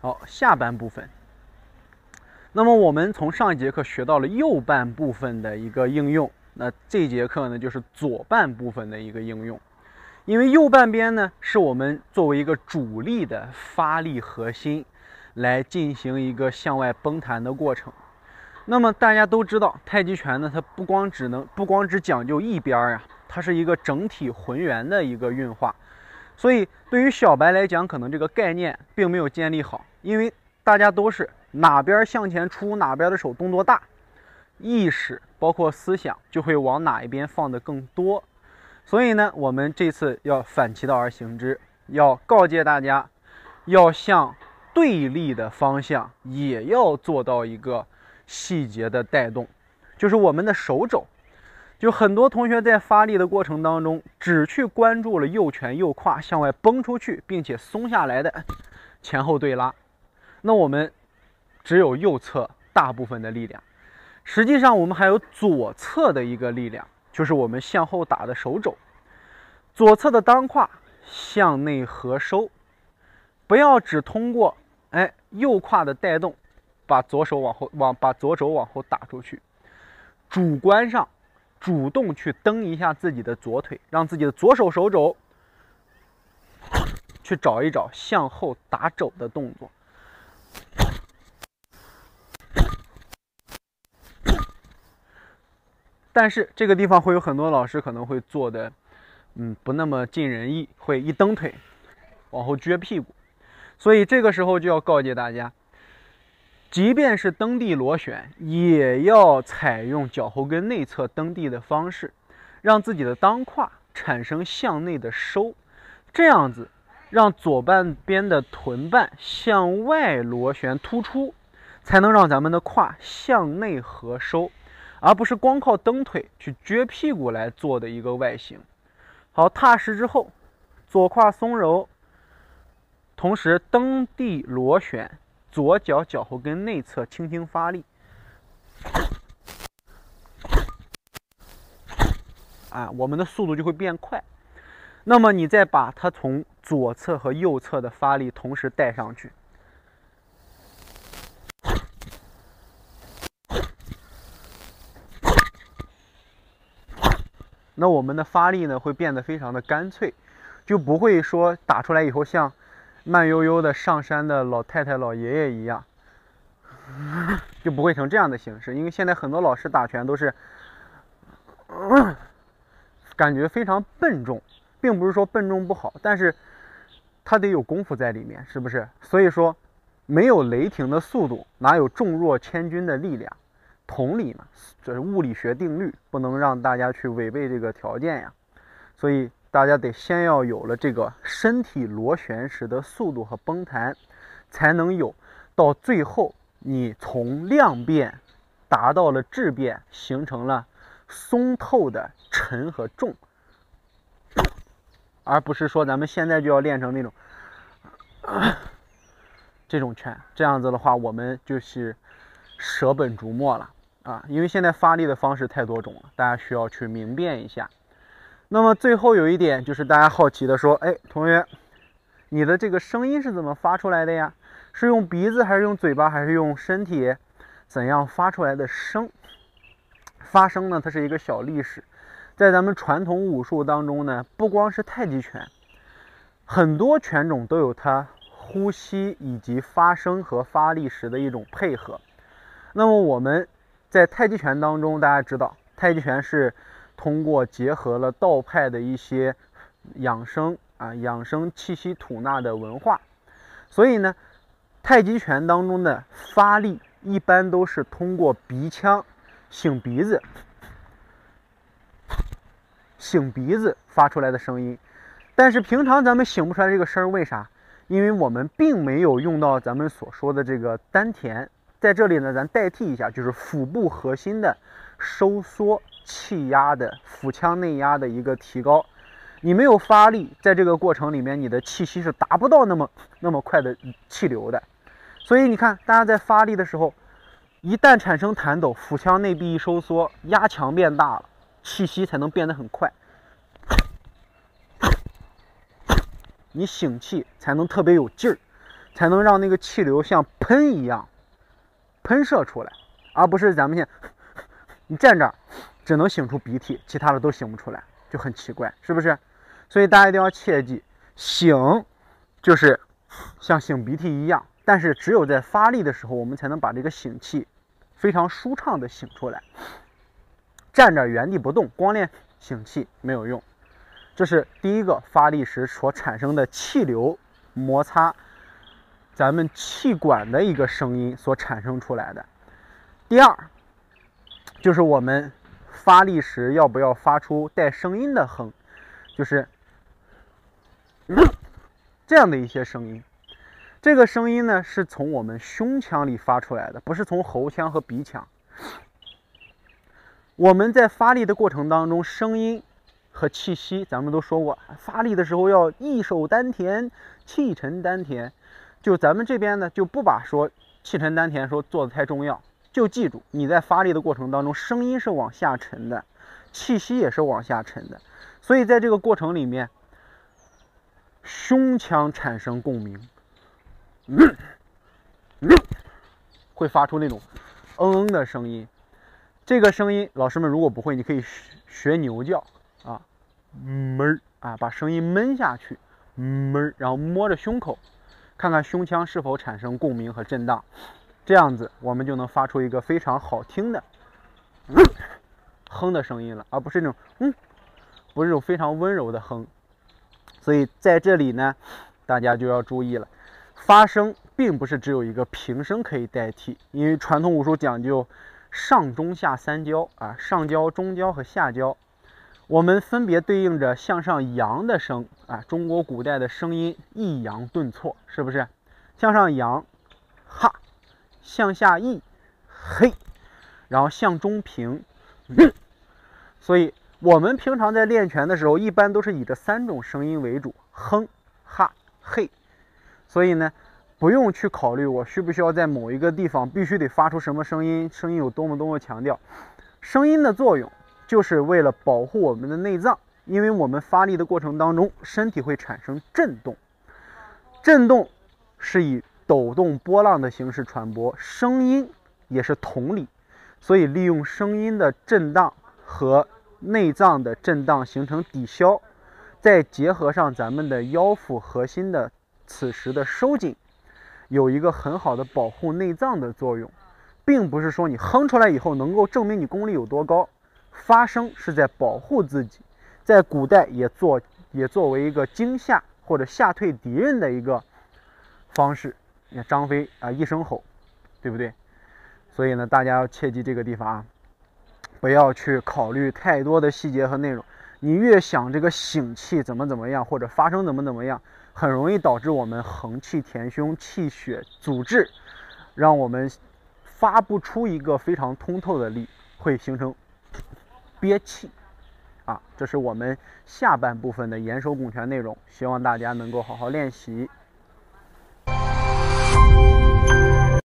好，下半部分。那么我们从上一节课学到了右半部分的一个应用，那这节课呢就是左半部分的一个应用。因为右半边呢是我们作为一个主力的发力核心来进行一个向外崩弹的过程。那么大家都知道，太极拳呢它不光只讲究一边啊，它是一个整体浑圆的一个运化。所以对于小白来讲，可能这个概念并没有建立好，因为大家都是哪边向前出，哪边的手动作大，意识包括思想就会往哪一边放得更多。所以呢，我们这次要反其道而行之，要告诫大家，要向对立的方向也要做到一个细节的带动，就是我们的手肘。就很多同学在发力的过程当中，只去关注了右拳右胯向外崩出去，并且松下来的前后对拉，那我们只有右侧大部分的力量。实际上我们还有左侧的一个力量，就是我们向后打的手肘。左侧的当胯向内合收，不要只通过右胯的带动把左肘往后打出去，主观上主动去蹬一下自己的左腿，让自己的左手手肘去找一找向后打肘的动作。但是这个地方会有很多老师可能会做的不那么尽人意，会一蹬腿往后撅屁股。所以这个时候就要告诫大家，即便是蹬地螺旋，也要采用脚后跟内侧蹬地的方式，让自己的当胯产生向内的收，这样子让左半边的臀瓣向外螺旋突出，才能让咱们的胯向内合收，而不是光靠蹬腿去撅屁股来做的一个外形。好，踏实之后，左胯松柔，同时蹬地螺旋，左脚脚后跟内侧轻轻发力，我们的速度就会变快。那么你再把它从左侧和右侧的发力同时带上去，那我们的发力呢会变得非常的干脆，就不会说打出来以后像慢悠悠的上山的老太太老爷爷一样，就不会成这样的形式。因为现在很多老师打拳都是感觉非常笨重，并不是说笨重不好，但是它得有功夫在里面，是不是？所以说没有雷霆的速度，哪有重若千钧的力量？同理嘛，这是物理学定律，不能让大家去违背这个条件呀。所以大家得先要有了这个身体螺旋时的速度和崩弹，才能有到最后你从量变达到了质变，形成了松透的沉和重，而不是说咱们现在就要练成那种这种拳，这样子的话我们就是舍本逐末了因为现在发力的方式太多种了，大家需要去明辨一下。那么最后有一点就是大家好奇的说，同学，你的这个声音是怎么发出来的呀？是用鼻子还是用嘴巴还是用身体？怎样发出来的声？发声呢，它是一个小历史。在咱们传统武术当中呢，不光是太极拳，很多拳种都有它呼吸以及发声和发力时的一种配合。那么我们在太极拳当中，大家知道太极拳是通过结合了道派的一些养生气息吐纳的文化，所以呢太极拳当中的发力一般都是通过鼻腔擤鼻子发出来的声音。但是平常咱们擤不出来这个声，为啥？因为我们并没有用到咱们所说的这个丹田。在这里呢，咱代替一下，就是腹部核心的收缩，气压的腹腔内压的一个提高。你没有发力，在这个过程里面，你的气息是达不到那么快的气流的。所以你看，大家在发力的时候，一旦产生弹抖，腹腔内壁一收缩，压强变大了，气息才能变得很快，你擤气才能特别有劲儿。才能让那个气流像喷一样喷射出来，而不是咱们现在你站这儿只能擤出鼻涕，其他的都擤不出来，就很奇怪，是不是？所以大家一定要切记，擤就是像擤鼻涕一样，但是只有在发力的时候，我们才能把这个擤气非常舒畅的擤出来。站着原地不动，光练擤气没有用。这是第一个发力时所产生的气流摩擦咱们气管的一个声音所产生出来的。第二，就是我们发力时要不要发出带声音的哼，就是这样的一些声音。这个声音呢是从我们胸腔里发出来的，不是从喉腔和鼻腔。我们在发力的过程当中，声音和气息咱们都说过，发力的时候要意守丹田，气沉丹田。就咱们这边呢就不把说气沉丹田说做的太重要，就记住你在发力的过程当中，声音是往下沉的，气息也是往下沉的。所以在这个过程里面，胸腔产生共鸣，会发出那种的声音。这个声音老师们如果不会，你可以学牛叫啊，闷啊，把声音闷下去，闷，然后摸着胸口，看看胸腔是否产生共鸣和震荡，这样子我们就能发出一个非常好听的哼的声音了，而不是那种不是这种非常温柔的哼。所以在这里呢，大家就要注意了，发声并不是只有一个平声可以代替，因为传统武术讲究上中下三焦啊，上焦、中焦和下焦，我们分别对应着向上扬的声啊。中国古代的声音抑扬顿挫，是不是？向上扬，哈；向下抑，嘿；然后向中平，所以我们平常在练拳的时候，一般都是以这3种声音为主，哼、哈、嘿。所以呢，不用去考虑我需不需要在某一个地方必须得发出什么声音，声音有多么强调。声音的作用就是为了保护我们的内脏，因为我们发力的过程当中，身体会产生震动，震动是以抖动波浪的形式传播，声音也是同理，所以利用声音的震荡和内脏的震荡形成抵消，再结合上咱们的腰腹核心的此时的收紧，有一个很好的保护内脏的作用，并不是说你哼出来以后能够证明你功力有多高。发声是在保护自己，在古代也作为一个惊吓或者吓退敌人的一个方式。你看张飞啊一声吼，对不对？所以呢，大家要切记这个地方啊，不要去考虑太多的细节和内容。你越想这个擤气怎么样，或者发声怎么样，很容易导致我们横气填胸，气血阻滞，让我们发不出一个非常通透的力，会形成憋气啊。这是我们下半部分的严守拱拳内容，希望大家能够好好练习。